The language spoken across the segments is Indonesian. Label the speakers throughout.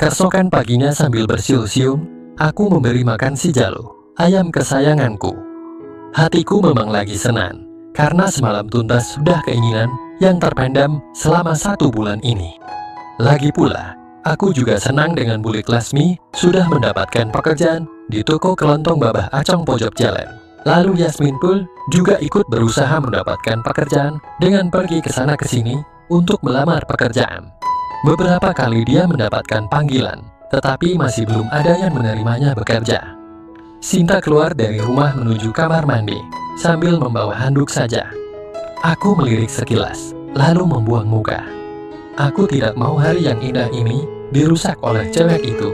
Speaker 1: Keesokan paginya sambil bersiul-siul, aku memberi makan si Jalu, ayam kesayanganku. Hatiku memang lagi senang, karena semalam tuntas sudah keinginan yang terpendam selama 1 bulan ini. Lagi pula, aku juga senang dengan Bulik Lasmi sudah mendapatkan pekerjaan di toko kelontong Babah Acong pojok jalan. Lalu Yasmin pun juga ikut berusaha mendapatkan pekerjaan dengan pergi ke sana ke sini untuk melamar pekerjaan. Beberapa kali dia mendapatkan panggilan, tetapi masih belum ada yang menerimanya bekerja. Sinta keluar dari rumah menuju kamar mandi, sambil membawa handuk saja. Aku melirik sekilas, lalu membuang muka. Aku tidak mau hari yang indah ini dirusak oleh cewek itu.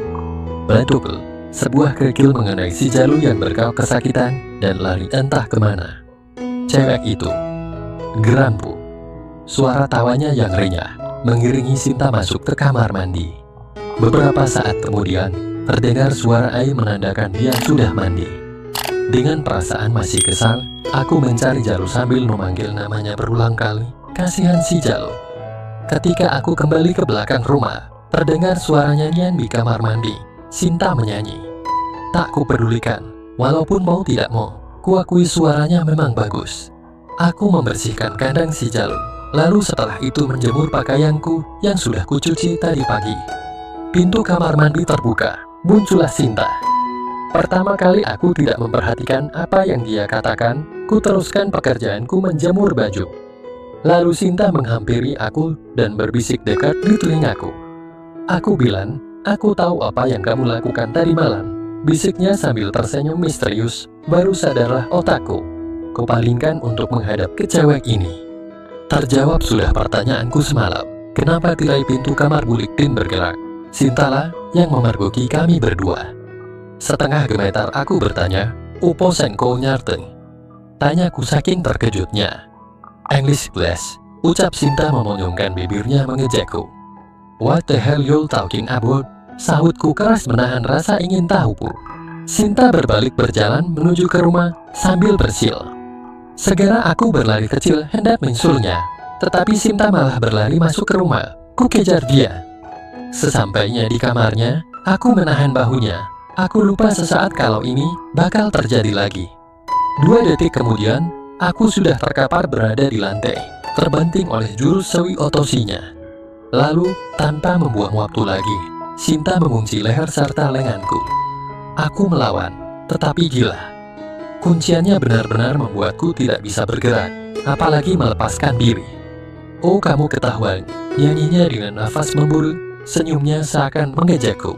Speaker 1: Betul, sebuah kerikil mengenai si Jalu yang berkauk kesakitan dan lari entah kemana. Cewek itu, gerampu. Suara tawanya yang renyah mengiringi Sinta masuk ke kamar mandi. Beberapa saat kemudian, terdengar suara air menandakan dia sudah mandi. Dengan perasaan masih kesal, aku mencari Jalu sambil memanggil namanya berulang kali. Kasihan si Jalu. Ketika aku kembali ke belakang rumah, terdengar suara nyanyian di kamar mandi. Sinta menyanyi. Tak kupedulikan, walaupun mau tidak mau, kuakui suaranya memang bagus. Aku membersihkan kandang si Jalu. Lalu setelah itu menjemur pakaianku yang sudah kucuci tadi pagi. Pintu kamar mandi terbuka, muncullah Sinta. Pertama kali aku tidak memperhatikan apa yang dia katakan, ku teruskan pekerjaanku menjemur baju. Lalu Sinta menghampiri aku dan berbisik dekat di telingaku. Aku bilang, aku tahu apa yang kamu lakukan tadi malam, bisiknya sambil tersenyum misterius. Baru sadarlah otakku, kupalingkan untuk menghadap ke cewek ini. Terjawab sudah pertanyaanku semalam, kenapa tirai pintu kamar Bulik Din bergerak. Sintalah yang memergoki kami berdua. Setengah gemetar aku bertanya, "Upo senko nyarteng?" Tanyaku saking terkejutnya. "English class," ucap Sinta memonyongkan bibirnya mengejekku. "What the hell you talking about?" Sahutku keras menahan rasa ingin tahu pu. Sinta berbalik berjalan menuju ke rumah sambil bersil. Segera aku berlari kecil hendak menyusulnya, tetapi Sinta malah berlari masuk ke rumah. Ku kejar dia. Sesampainya di kamarnya, aku menahan bahunya. Aku lupa sesaat kalau ini bakal terjadi lagi. 2 detik kemudian, aku sudah terkapar berada di lantai, terbanting oleh jurus sewi otosinya. Lalu, tanpa membuang waktu lagi, Sinta mengunci leher serta lenganku. Aku melawan, tetapi gila. Kunciannya benar-benar membuatku tidak bisa bergerak, apalagi melepaskan diri. "Oh, kamu ketahuan," nyanyinya dengan nafas memburu, senyumnya seakan mengejekku.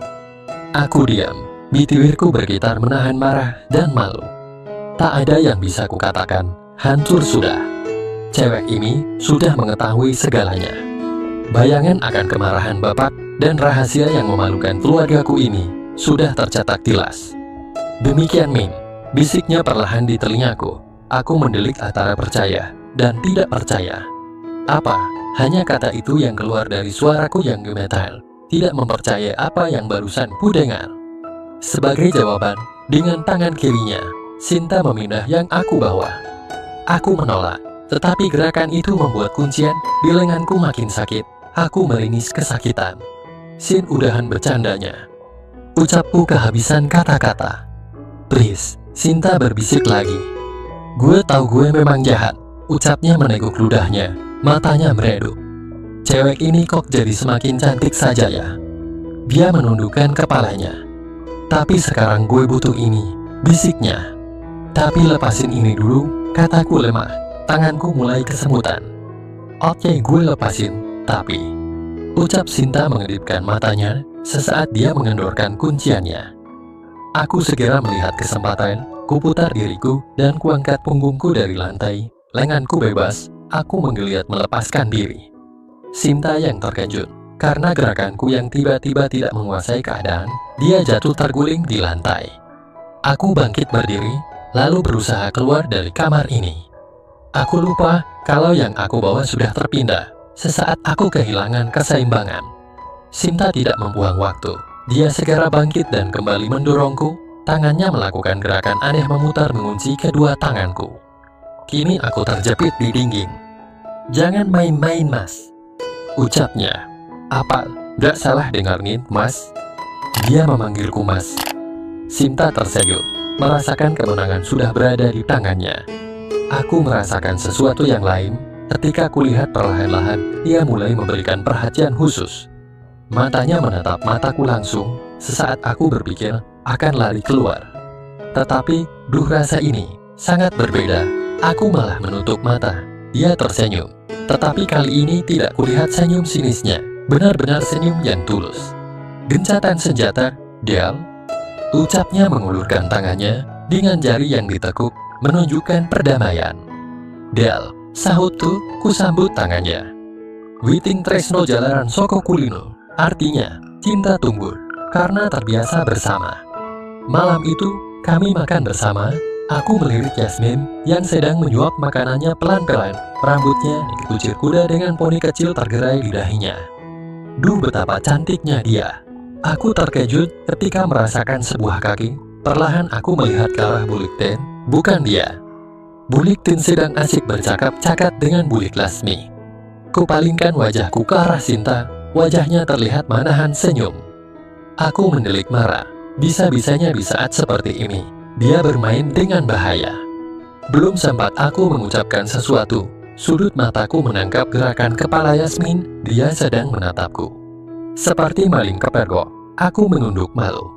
Speaker 1: Aku diam, bibirku bergetar menahan marah dan malu. Tak ada yang bisa kukatakan, hancur sudah. Cewek ini sudah mengetahui segalanya. Bayangan akan kemarahan bapak dan rahasia yang memalukan keluargaku ini sudah tercetak jelas. "Demikian Min," bisiknya perlahan di telingaku. Aku mendelik antara percaya dan tidak percaya. Apa? Hanya kata itu yang keluar dari suaraku yang gemetar. Tidak mempercayai apa yang barusan ku dengar. Sebagai jawaban, dengan tangan kirinya, Sinta memindah yang aku bawa. Aku menolak, tetapi gerakan itu membuat kuncian di lenganku makin sakit. Aku meringis kesakitan. "Sin, udahan bercandanya," ucapku kehabisan kata-kata. "Please," Sinta berbisik lagi. "Gue tahu gue memang jahat," ucapnya meneguk ludahnya, matanya meredup. "Cewek ini kok jadi semakin cantik saja ya?" Dia menundukkan kepalanya. "Tapi sekarang gue butuh ini," bisiknya. "Tapi lepasin ini dulu," kataku lemah. Tanganku mulai kesemutan. "Oke, gue lepasin, tapi," ucap Sinta mengedipkan matanya sesaat dia mengendorkan kunciannya. Aku segera melihat kesempatan, kuputar diriku dan kuangkat punggungku dari lantai. Lenganku bebas, aku menggeliat melepaskan diri. Sinta yang terkejut, karena gerakanku yang tiba-tiba tidak menguasai keadaan, dia jatuh terguling di lantai. Aku bangkit berdiri, lalu berusaha keluar dari kamar ini. Aku lupa kalau yang aku bawa sudah terpindah. Sesaat aku kehilangan keseimbangan. Sinta tidak membuang waktu. Dia segera bangkit dan kembali mendorongku. Tangannya melakukan gerakan aneh memutar mengunci kedua tanganku. Kini aku terjepit di dinding. "Jangan main-main, Mas," ucapnya. "Apa? Gak salah dengar nih, Mas. Dia memanggilku Mas. Sinta tersenyum, merasakan kemenangan sudah berada di tangannya. Aku merasakan sesuatu yang lain ketika kulihat perlahan-lahan dia mulai memberikan perhatian khusus. Matanya menatap mataku langsung. Sesaat aku berpikir akan lari keluar. Tetapi, rasa ini sangat berbeda. Aku malah menutup mata. Dia tersenyum. Tetapi kali ini tidak kulihat senyum sinisnya. Benar-benar senyum yang tulus. Gencatan senjata, Del. Ucapnya mengulurkan tangannya dengan jari yang ditekuk, menunjukkan perdamaian. Del, sahutku, kusambut tangannya. Witing tresno jalaran soko kulino, artinya cinta tumbuh karena terbiasa bersama. Malam itu, kami makan bersama. Aku melirik Yasmin yang sedang menyuap makanannya pelan-pelan. Rambutnya dikucir kuda dengan poni kecil tergerai di dahinya. Duh, betapa cantiknya dia. Aku terkejut ketika merasakan sebuah kaki. Perlahan aku melihat ke arah Bulik Ten, bukan dia. Bulik Ten sedang asik bercakap-cakap dengan Bulik Lasmi. Kupalingkan wajahku ke arah Sinta. Wajahnya terlihat menahan senyum. Aku mendelik marah. Bisa-bisanya di saat seperti ini dia bermain dengan bahaya. Belum sempat aku mengucapkan sesuatu, sudut mataku menangkap gerakan kepala Yasmin. Dia sedang menatapku. Seperti maling kepergok, aku menunduk malu.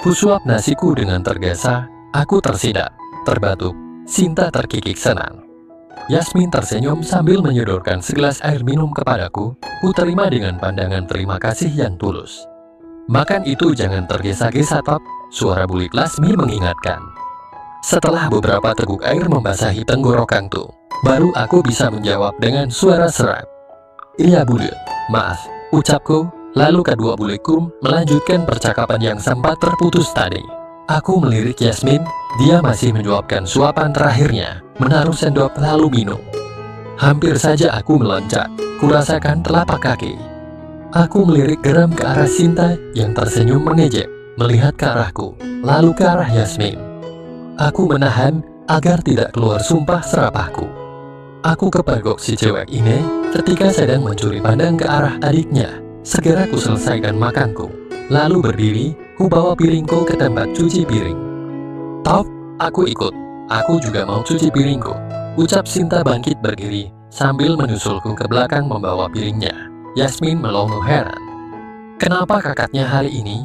Speaker 1: Kusuap nasiku dengan tergesa, aku tersidak, terbatuk. Sinta terkikik senang. Yasmin tersenyum sambil menyodorkan segelas air minum kepadaku. Ku terima dengan pandangan terima kasih yang tulus. Makan itu jangan tergesa-gesa, Top, suara Bulik Lasmi mengingatkan. Setelah beberapa teguk air membasahi tenggorokanku, baru aku bisa menjawab dengan suara serak. Iya, Bulik, maaf, ucapku. Lalu kedua bulikku melanjutkan percakapan yang sempat terputus tadi. Aku melirik Yasmin, dia masih menjawabkan suapan terakhirnya, menaruh sendok lalu minum. Hampir saja aku meloncat, kurasakan telapak kaki. Aku melirik geram ke arah Sinta yang tersenyum mengejek, melihat ke arahku, lalu ke arah Yasmin. Aku menahan agar tidak keluar sumpah serapahku. Aku kepergok si cewek ini ketika sedang mencuri pandang ke arah adiknya. Segera ku selesaikan makanku, lalu berdiri, ku bawa piringku ke tempat cuci piring. Top, aku ikut, aku juga mau cuci piringku, ucap Sinta bangkit berdiri, sambil menyusulku ke belakang membawa piringnya. Yasmin melongo heran. Kenapa kakaknya hari ini?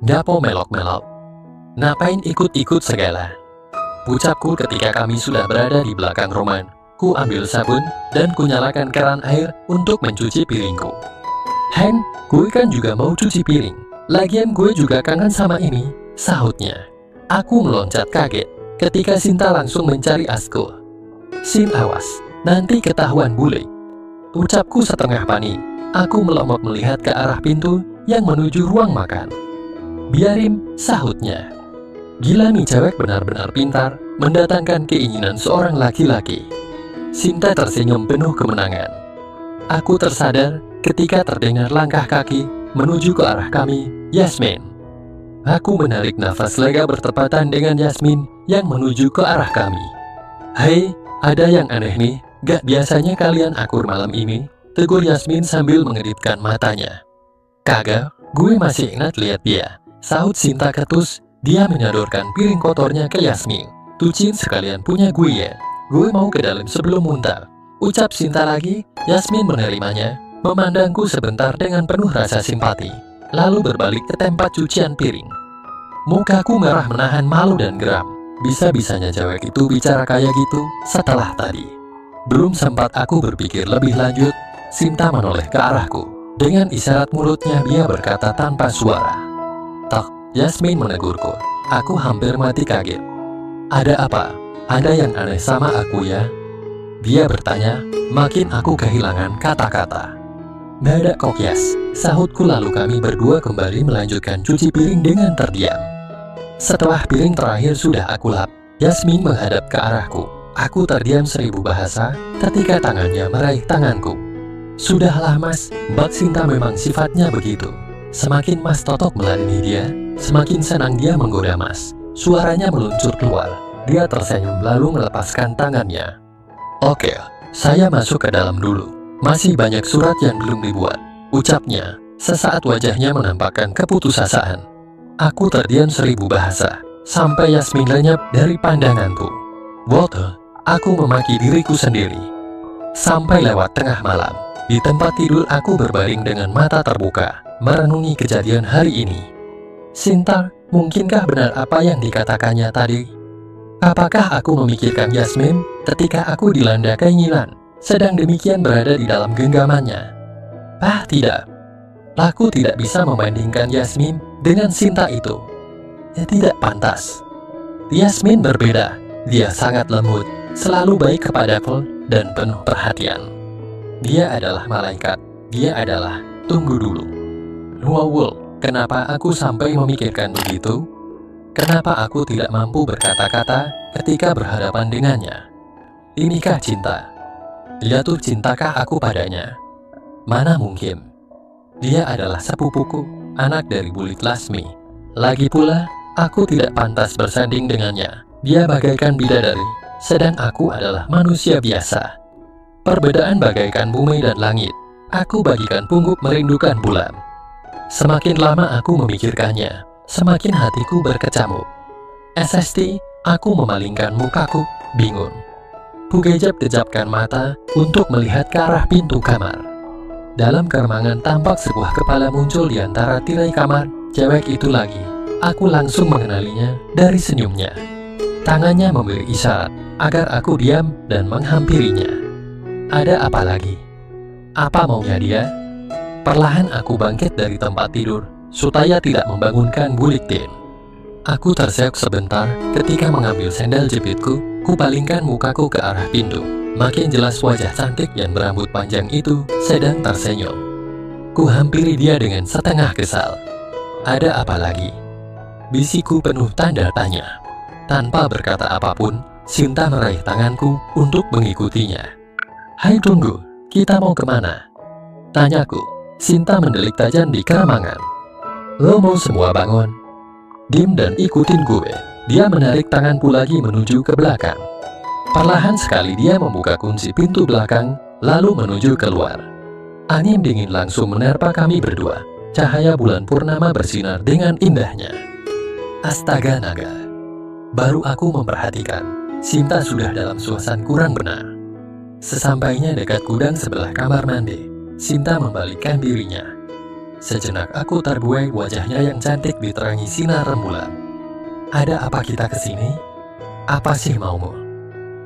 Speaker 1: Dapo melok-melok. Ngapain ikut-ikut segala? Ucapku ketika kami sudah berada di belakang Roman. Ku ambil sabun, dan ku nyalakan keran air untuk mencuci piringku. Hen, gue kan juga mau cuci piring. Lagian gue juga kangen sama ini, sahutnya. Aku meloncat kaget ketika Sinta langsung mencari asku. Sin, awas, nanti ketahuan bule. Ucapku setengah panik. Aku melomot melihat ke arah pintu yang menuju ruang makan. Biarin, sahutnya. Gila nih cewek benar-benar pintar mendatangkan keinginan seorang laki-laki. Sinta tersenyum penuh kemenangan. Aku tersadar ketika terdengar langkah kaki menuju ke arah kami, Yasmin. Aku menarik nafas lega bertepatan dengan Yasmin yang menuju ke arah kami. Hei, ada yang aneh nih, gak biasanya kalian akur malam ini, tegur Yasmin sambil mengedipkan matanya. Kagak, gue masih ingat lihat dia, sahut Sinta ketus. Dia menyodorkan piring kotornya ke Yasmin. Tucin sekalian punya gue ya, gue mau ke dalam sebelum muntah, ucap Sinta lagi. Yasmin menerimanya, memandangku sebentar dengan penuh rasa simpati, lalu berbalik ke tempat cucian piring. Mukaku merah menahan malu dan geram. Bisa-bisanya cewek itu bicara kayak gitu setelah tadi. Belum sempat aku berpikir lebih lanjut, Sinta menoleh ke arahku. Dengan isyarat mulutnya dia berkata tanpa suara. Tak, Yasmin menegurku. Aku hampir mati kaget. Ada apa? Ada yang aneh sama aku ya? Dia bertanya, makin aku kehilangan kata-kata. Nggak ada kok Yas, sahutku lalu kami berdua kembali melanjutkan cuci piring dengan terdiam. Setelah piring terakhir sudah aku lap, Yasmin menghadap ke arahku. Aku terdiam 1000 bahasa ketika tangannya meraih tanganku. Sudahlah mas, Mbak Sinta memang sifatnya begitu. Semakin mas totok meladeni dia, semakin senang dia menggoda mas. Suaranya meluncur keluar. Dia tersenyum lalu melepaskan tangannya. Oke, saya masuk ke dalam dulu. Masih banyak surat yang belum dibuat, ucapnya Sesaat wajahnya menampakkan keputusasaan. Aku terdiam 1000 bahasa, sampai Yasmin lenyap dari pandanganku. Walter, aku memaki diriku sendiri. Sampai lewat tengah malam, di tempat tidur aku berbaring dengan mata terbuka, merenungi kejadian hari ini. Sinta, mungkinkah benar apa yang dikatakannya tadi? Apakah aku memikirkan Yasmin ketika aku dilanda keinginan, sedang demikian berada di dalam genggamannya? Tidak. Aku tidak bisa membandingkan Yasmin dengan Sinta itu. Ya, tidak pantas. Yasmin berbeda. Dia sangat lembut, selalu baik kepada Paul, dan penuh perhatian. Dia adalah malaikat. Dia adalah, tunggu dulu. Wow, kenapa aku sampai memikirkan begitu? Kenapa aku tidak mampu berkata-kata ketika berhadapan dengannya? Inikah cinta? Jatuh cintakah aku padanya? Mana mungkin? Dia adalah sepupuku, anak dari Bulik Lasmi. Lagi pula, aku tidak pantas bersanding dengannya. Dia bagaikan bidadari, sedang aku adalah manusia biasa. Perbedaan bagaikan bumi dan langit. Aku bagikan pungguk merindukan bulan. Semakin lama aku memikirkannya, semakin hatiku berkecamuk. SST, aku memalingkan mukaku, bingung. Kugejap-gejapkan mata untuk melihat ke arah pintu kamar. Dalam keremangan tampak sebuah kepala muncul di antara tirai kamar. Cewek itu lagi. Aku langsung mengenalinya dari senyumnya. Tangannya memberi isyarat agar aku diam dan menghampirinya. Ada apa lagi? Apa maunya dia? Perlahan aku bangkit dari tempat tidur supaya tidak membangunkan Buliktin. Aku terseok sebentar ketika mengambil sendal jepitku. Kupalingkan mukaku ke arah pintu. Makin jelas wajah cantik yang berambut panjang itu sedang tersenyum. Ku hampiri dia dengan setengah kesal. Ada apa lagi? Bisikku penuh tanda tanya. Tanpa berkata apapun, Sinta meraih tanganku untuk mengikutinya. Hai, tunggu, kita mau kemana? Tanyaku. Sinta mendelik tajam di keremangan. Lo mau semua bangun? Dim dan ikutin gue. Dia menarik tanganku lagi menuju ke belakang. Perlahan sekali dia membuka kunci pintu belakang, lalu menuju keluar. Angin dingin langsung menerpa kami berdua. Cahaya bulan purnama bersinar dengan indahnya. Astaga naga. Baru aku memperhatikan, Sinta sudah dalam suasana kurang benar. Sesampainya dekat gudang sebelah kamar mandi, Sinta membalikkan dirinya. Sejenak aku terbuai wajahnya yang cantik diterangi sinar rembulan. Ada apa kita kesini? Apa sih maumu?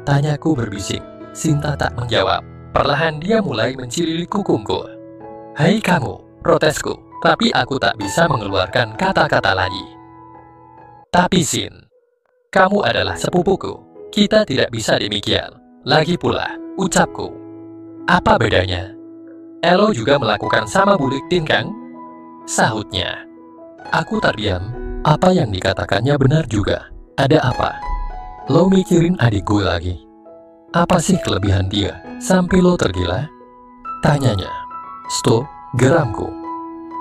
Speaker 1: Tanyaku berbisik. Sinta tak menjawab. Perlahan dia mulai mencililik kukungku. Hai kamu, protesku. Tapi aku tak bisa mengeluarkan kata-kata lagi. Tapi Sin, kamu adalah sepupuku. Kita tidak bisa demikian. Lagi pula, ucapku. Apa bedanya? Elo juga melakukan sama Buliktin, Kang? Sahutnya. Aku terdiam. Apa yang dikatakannya benar juga. Ada apa? Lo mikirin adik gue lagi? Apa sih kelebihan dia sampai lo tergila? Tanyanya. Stop, geramku.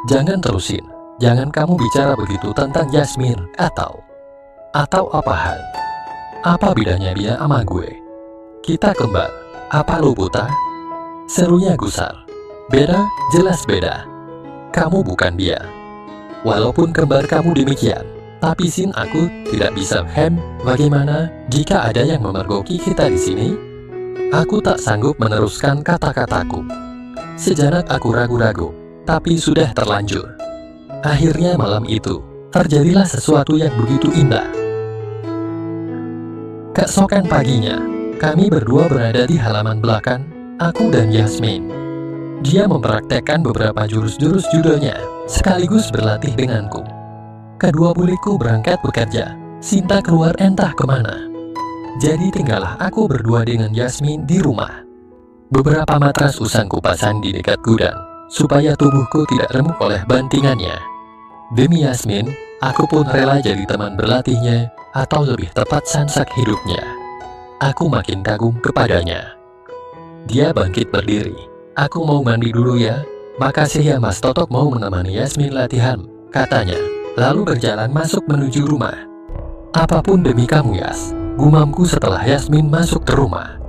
Speaker 1: Jangan terusin. Jangan kamu bicara begitu tentang Yasmin atau apa hal? Apa bedanya dia sama gue? Kita kembar. Apa lo buta? Serunya gusar. Beda, jelas beda. Kamu bukan dia. Walaupun kembar kamu demikian, tapi Sin, aku tidak bisa paham bagaimana jika ada yang memergoki kita di sini. Aku tak sanggup meneruskan kata-kataku. Sejenak aku ragu-ragu, tapi sudah terlanjur. Akhirnya malam itu, terjadilah sesuatu yang begitu indah. Keesokan paginya, kami berdua berada di halaman belakang, aku dan Yasmin. Dia mempraktekkan beberapa jurus-jurus judonya, sekaligus berlatih denganku. Kedua bulikku berangkat bekerja, Sinta keluar entah kemana. Jadi tinggallah aku berdua dengan Yasmin di rumah. Beberapa matras usangku pasang di dekat gudang, supaya tubuhku tidak remuk oleh bantingannya. Demi Yasmin, aku pun rela jadi teman berlatihnya, atau lebih tepat sansak hidupnya. Aku makin kagum kepadanya. Dia bangkit berdiri. Aku mau mandi dulu ya. Makasih ya Mas Totok mau menemani Yasmin latihan, katanya. Lalu berjalan masuk menuju rumah. Apapun demi kamu Yas, gumamku setelah Yasmin masuk ke rumah.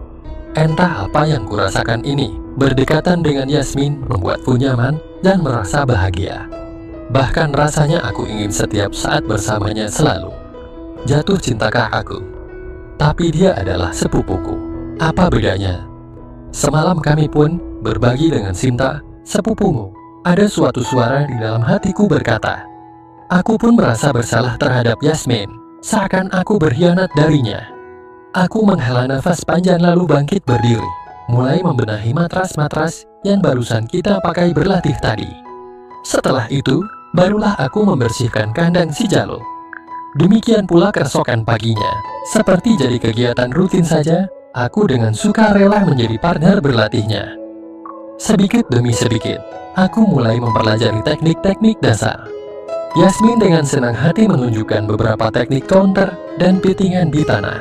Speaker 1: Entah apa yang kurasakan ini, berdekatan dengan Yasmin membuatku nyaman, dan merasa bahagia. Bahkan rasanya aku ingin setiap saat bersamanya selalu. Jatuh cintakah aku? Tapi dia adalah sepupuku. Apa bedanya? Semalam kami pun berbagi dengan Sinta, sepupumu. Ada suatu suara di dalam hatiku berkata, aku pun merasa bersalah terhadap Yasmin, seakan aku berkhianat darinya. Aku menghela nafas panjang lalu bangkit berdiri, mulai membenahi matras-matras yang barusan kita pakai berlatih tadi. Setelah itu, barulah aku membersihkan kandang si Jalo. Demikian pula keesokan paginya, seperti jadi kegiatan rutin saja, aku dengan suka rela menjadi partner berlatihnya. Sedikit demi sedikit, aku mulai mempelajari teknik-teknik dasar. Yasmin dengan senang hati menunjukkan beberapa teknik counter dan pitingan di tanah.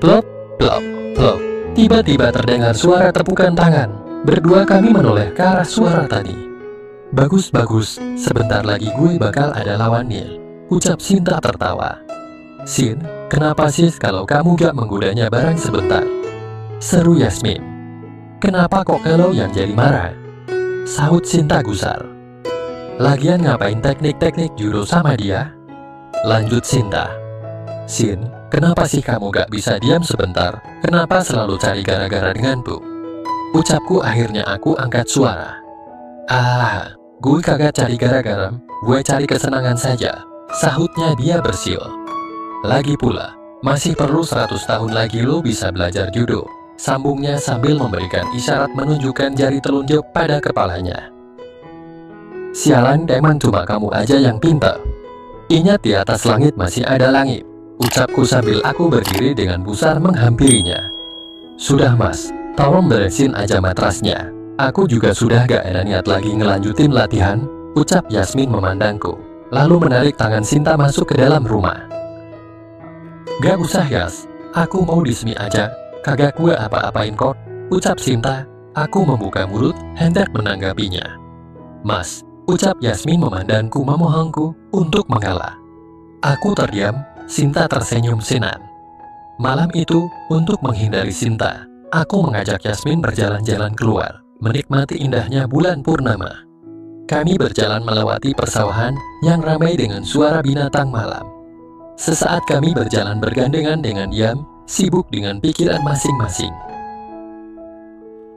Speaker 1: Plop, plop, plop. Tiba-tiba terdengar suara tepukan tangan. Berdua kami menoleh ke arah suara tadi. Bagus-bagus, sebentar lagi gue bakal ada lawannya, ucap Sinta tertawa. Sin, kenapa sih kalau kamu gak menggodanya bareng sebentar? Seru Yasmin. Kenapa kok kalau yang jadi marah? Sahut Sinta gusar. Lagian ngapain teknik-teknik judo sama dia? Lanjut Sinta. Sin, kenapa sih kamu gak bisa diam sebentar? Kenapa selalu cari gara-gara denganku? Ucapku akhirnya aku angkat suara. Gue kagak cari gara-gara, gue cari kesenangan saja, sahutnya dia bersiul. Lagi pula, masih perlu 100 tahun lagi lo bisa belajar judo, sambungnya sambil memberikan isyarat menunjukkan jari telunjuk pada kepalanya. Sialan Demon, cuma kamu aja yang pintar. Ingat di atas langit masih ada langit, ucapku sambil aku berdiri dengan pusar menghampirinya. Sudah mas, tolong beresin aja matrasnya. Aku juga sudah gak ada niat lagi ngelanjutin latihan, ucap Yasmin memandangku, lalu menarik tangan Sinta masuk ke dalam rumah. Gak usah Yas, aku mau di sini aja, kagak gue apa-apain kok, ucap Sinta. Aku membuka mulut, hendak menanggapinya. Mas, ucap Yasmin memandangku memohonku untuk mengalah. Aku terdiam. Sinta tersenyum sinan. Malam itu, untuk menghindari Sinta, aku mengajak Yasmin berjalan-jalan keluar, menikmati indahnya bulan purnama. Kami berjalan melewati persawahan yang ramai dengan suara binatang malam. Sesaat kami berjalan bergandengan dengan diam, sibuk dengan pikiran masing-masing.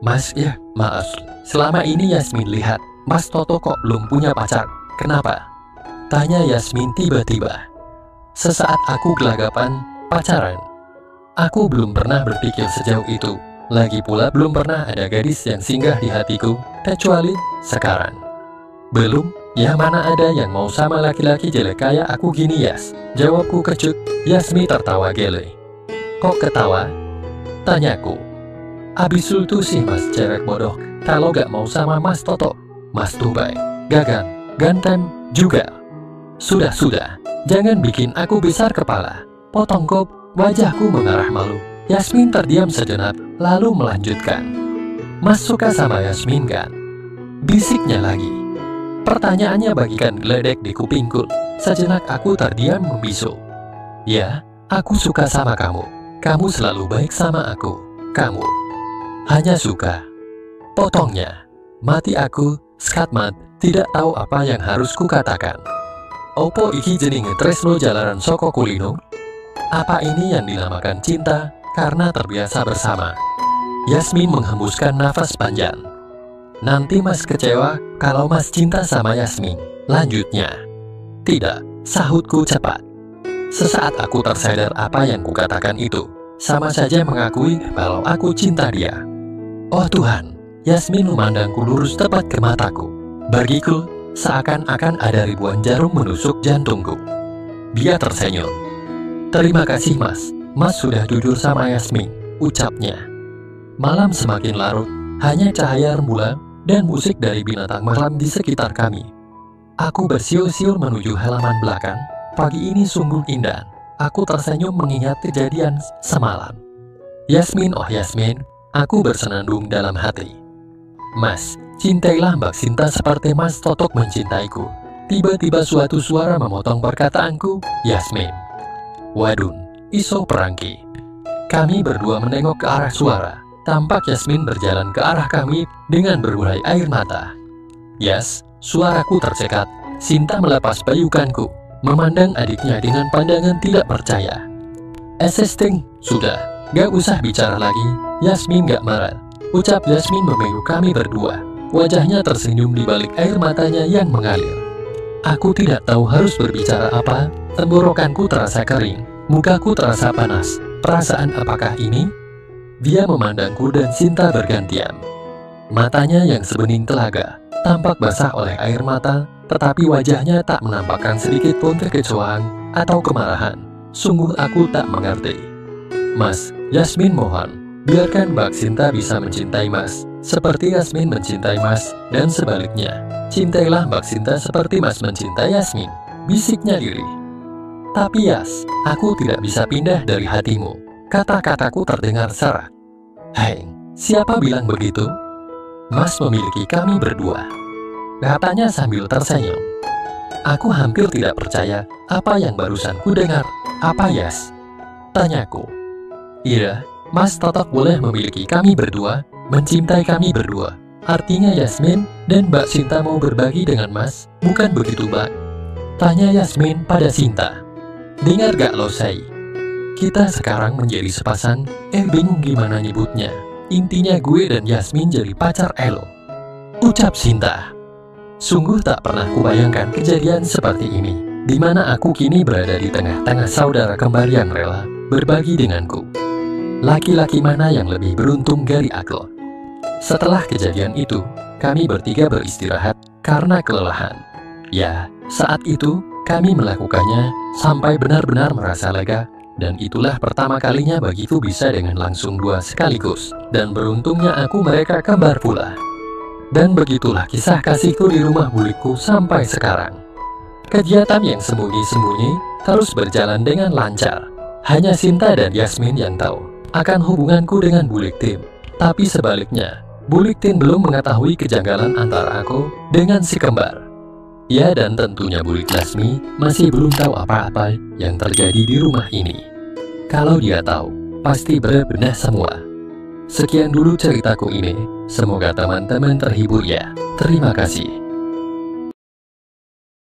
Speaker 1: Mas, ya, maaf, selama ini Yasmin lihat, Mas Toto kok belum punya pacar, kenapa? Tanya Yasmin tiba-tiba. Sesaat aku gelagapan, pacaran. Aku belum pernah berpikir sejauh itu. Lagi pula belum pernah ada gadis yang singgah di hatiku, kecuali sekarang. Belum, ya mana ada yang mau sama laki-laki jelek kayak aku gini Yas, jawabku kecut. Yasmin tertawa gele. Kok ketawa? Tanyaku. Abis itu sih mas cewek bodoh, kalau gak mau sama Mas Toto. Mas tuh baik, gagan, ganteng juga. Sudah, jangan bikin aku besar kepala. Potong kop, wajahku mengarah malu. Yasmin terdiam sejenak, lalu melanjutkan. Mas suka sama Yasmin kan? Bisiknya lagi. Pertanyaannya bagikan geledek di kupingku. Sejenak aku terdiam membisu. Ya, aku suka sama kamu. Kamu selalu baik sama aku. Kamu hanya suka. Potongnya. Mati aku, skatmat, tidak tahu apa yang harus kukatakan. Opo iki jenenge tresno jalaran soko kulino? Apa ini yang dinamakan cinta karena terbiasa bersama? Yasmin menghembuskan nafas panjang. Nanti mas kecewa kalau mas cinta sama Yasmin, lanjutnya. Tidak, sahutku cepat. Sesaat aku tersadar apa yang kukatakan itu, sama saja mengakui kalau aku cinta dia. Oh Tuhan, Yasmin memandangku lurus tepat ke mataku. Bagiku, seakan-akan ada ribuan jarum menusuk jantungku. Dia tersenyum. Terima kasih mas, mas sudah jujur sama Yasmin, ucapnya. Malam semakin larut, hanya cahaya rembulan dan musik dari binatang malam di sekitar kami. Aku bersiul-siul menuju halaman belakang. Pagi ini sungguh indah. Aku tersenyum mengingat kejadian semalam. Yasmin, oh Yasmin, aku bersenandung dalam hati. Mas, cintailah Mbak Sinta seperti Mas Totok mencintaiku. Tiba-tiba suatu suara memotong perkataanku, Yasmin. Wadun, iso perangki. Kami berdua menengok ke arah suara. Tampak Yasmin berjalan ke arah kami dengan berurai air mata. Yas, suaraku tercekat. Sinta melepas bayukanku, memandang adiknya dengan pandangan tidak percaya. Ting, sudah, gak usah bicara lagi. Yasmin gak marah, ucap Yasmin memenggu kami berdua. Wajahnya tersenyum di balik air matanya yang mengalir. Aku tidak tahu harus berbicara apa. Tenggorokanku terasa kering, mukaku terasa panas. Perasaan apakah ini? Dia memandangku dan Sinta bergantian. Matanya yang sebening telaga tampak basah oleh air mata, tetapi wajahnya tak menampakkan sedikit pun kekecewaan atau kemarahan. Sungguh aku tak mengerti. Mas, Yasmin mohon, biarkan Mbak Sinta bisa mencintai Mas seperti Yasmin mencintai Mas, dan sebaliknya. Cintailah Mbak Sinta seperti Mas mencintai Yasmin, bisiknya lirih. Tapi Yas, aku tidak bisa pindah dari hatimu. Kata-kataku terdengar serak. Hei, siapa bilang begitu? Mas memiliki kami berdua, katanya sambil tersenyum. Aku hampir tidak percaya apa yang barusan ku dengar. Apa Yas? Tanyaku. Iya, Mas tetap boleh memiliki kami berdua, mencintai kami berdua. Artinya Yasmin dan Mbak Sinta mau berbagi dengan Mas, bukan begitu Mbak? Tanya Yasmin pada Sinta. Dengar gak lo say? Kita sekarang menjadi sepasang, bingung gimana nyebutnya. Intinya gue dan Yasmin jadi pacar elo, ucap Sinta. Sungguh tak pernah kubayangkan kejadian seperti ini, di mana aku kini berada di tengah-tengah saudara kembar yang rela berbagi denganku. Laki-laki mana yang lebih beruntung dari aku? Setelah kejadian itu, kami bertiga beristirahat karena kelelahan. Ya, saat itu kami melakukannya sampai benar-benar merasa lega. Dan itulah pertama kalinya bagiku bisa dengan langsung dua sekaligus. Dan beruntungnya aku mereka kembar pula. Dan begitulah kisah kasihku di rumah bulikku sampai sekarang. Kegiatan yang sembunyi-sembunyi terus berjalan dengan lancar. Hanya Sinta dan Yasmin yang tahu akan hubunganku dengan bulik Tim. Tapi sebaliknya, bulik Tim belum mengetahui kejanggalan antara aku dengan si kembar. Ya, dan tentunya bulik Lasmi masih belum tahu apa-apa yang terjadi di rumah ini. Kalau dia tahu, pasti benar-benar semua. Sekian dulu ceritaku ini, semoga teman-teman terhibur ya. Terima kasih.